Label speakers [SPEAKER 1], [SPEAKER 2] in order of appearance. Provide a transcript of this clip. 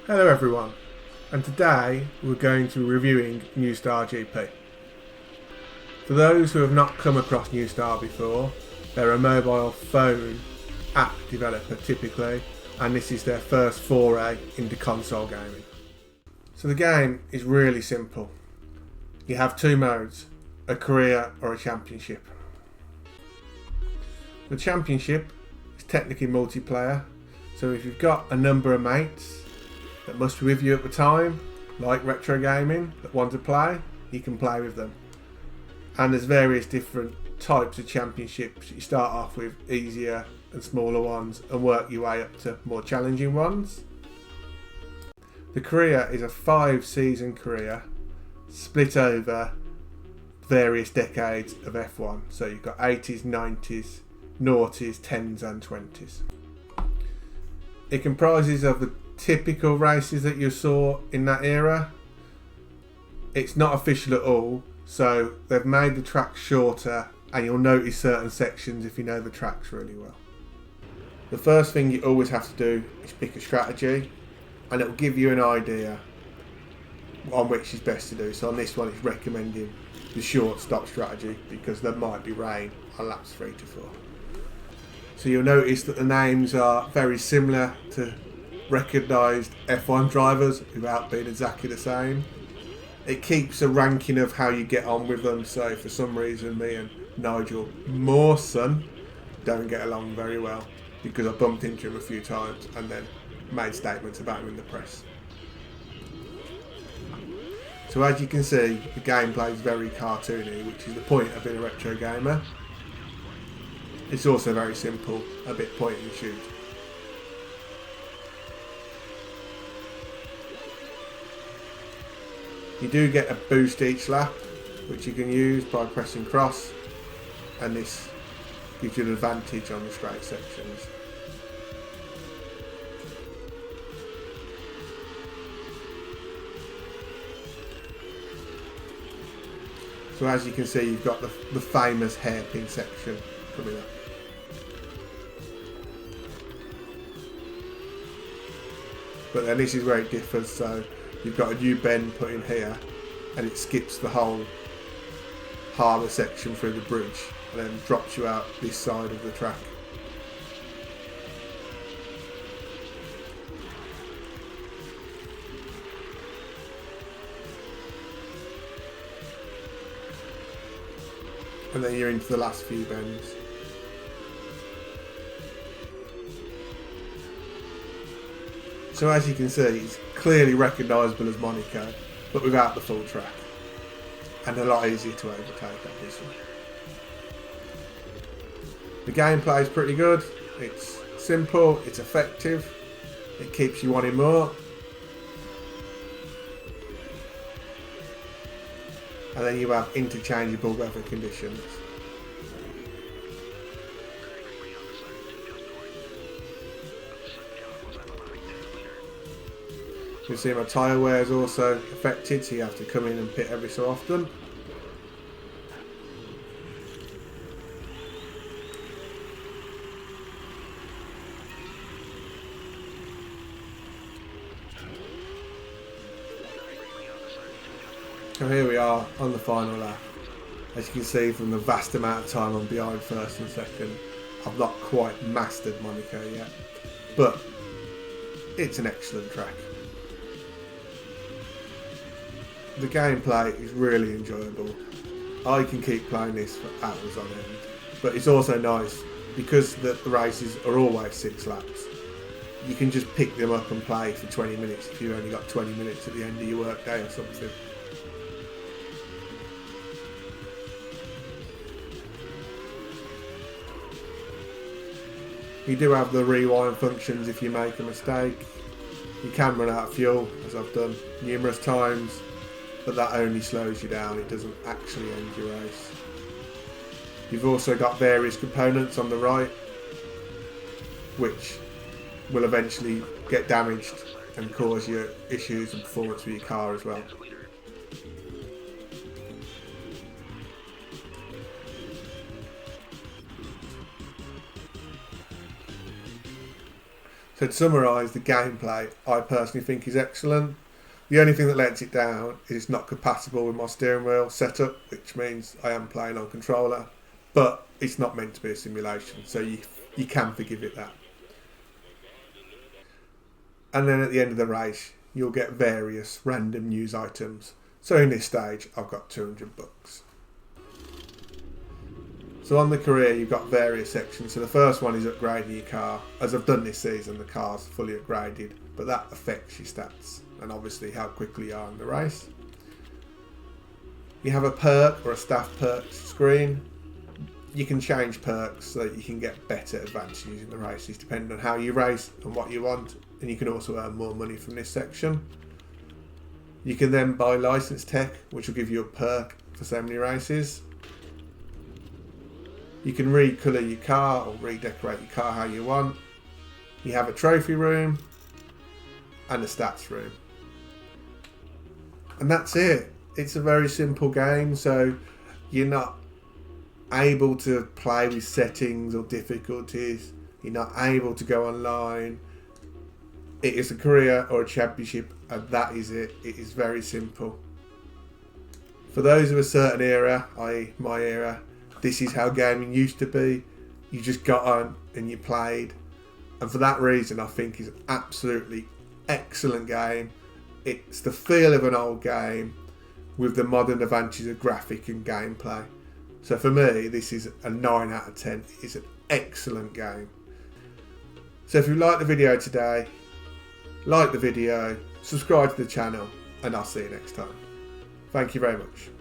[SPEAKER 1] Hello everyone, and today we're going to be reviewing New Star GP. For those who have not come across New Star before, they're a mobile phone app developer typically, and this is their first foray into console gaming. So the game is really simple. You have two modes, a career or a championship. The championship is technically multiplayer, so if you've got a number of mates that must be with you at the time, like retro gaming, that want to play, you can play with them. And there's various different types of championships. You start off with easier and smaller ones and work your way up to more challenging ones. The career is a 5-season career split over various decades of F1. So you've got 80s, 90s, noughties, 10s and 20s. It comprises of the typical races that you saw in that era. It's not official at all, so they've made the track shorter and you'll notice certain sections if you know the tracks really well. The first thing you always have to do is pick a strategy, and it'll give you an idea on which is best to do. So on this one it's recommending the short stop strategy because there might be rain on laps 3 to 4. So you'll notice that the names are very similar to recognised F1 drivers without being exactly the same. It keeps a ranking of how you get on with them, so for some reason me and Nigel Mawson don't get along very well because I bumped into him a few times and then made statements about him in the press. So as you can see, the gameplay is very cartoony, which is the point of being a retro gamer. It's also very simple, a bit point and shoot. You do get a boost each lap, which you can use by pressing cross, and this gives you an advantage on the straight sections. So as you can see, you've got the famous hairpin section coming up. But then this is where it differs, so you've got a new bend put in here and it skips the whole harbour section through the bridge and then drops you out this side of the track. And then you're into the last few bends. So as you can see, it's clearly recognisable as Monaco, but without the full track. And a lot easier to overtake, obviously. The gameplay is pretty good. It's simple, it's effective, it keeps you wanting more. And then you have interchangeable weather conditions. You can see my tyre wear is also affected, so you have to come in and pit every so often. So here we are on the final lap. As you can see from the vast amount of time I'm behind first and second, I've not quite mastered Monaco yet, but it's an excellent track. The gameplay is really enjoyable. I can keep playing this for hours on end, but it's also nice because the races are always 6 laps. You can just pick them up and play for 20 minutes if you've only got 20 minutes at the end of your work day or something. You do have the rewind functions if you make a mistake. You can run out of fuel, as I've done numerous times, but that only slows you down, it doesn't actually end your race. You've also got various components on the right, which will eventually get damaged and cause you issues and performance with your car as well. So to summarise, the gameplay I personally think is excellent. The only thing that lets it down is it's not compatible with my steering wheel setup, which means I am playing on controller, but it's not meant to be a simulation, so you can forgive it that. And then at the end of the race, you'll get various random news items. So in this stage, I've got 200 bucks. So on the career, you've got various sections. So the first one is upgrading your car. As I've done this season, the car's fully upgraded, but that affects your stats and obviously how quickly you are in the race. You have a perk or a staff perks screen. You can change perks so that you can get better advantages in the races depending on how you race and what you want, and you can also earn more money from this section. You can then buy license tech, which will give you a perk for so many races. You can recolour your car or redecorate your car how you want. You have a trophy room and a stats room. And that's it. It's a very simple game, so you're not able to play with settings or difficulties. You're not able to go online. It is a career or a championship, and that is it. It is very simple. For those of a certain era, i.e. my era, this is how gaming used to be. You just got on and you played. And for that reason, I think it's an absolutely excellent game. It's the feel of an old game with the modern advantages of graphic and gameplay. So for me, this is a 9 out of 10. It's an excellent game. So if you liked the video today, like the video, subscribe to the channel, and I'll see you next time. Thank you very much.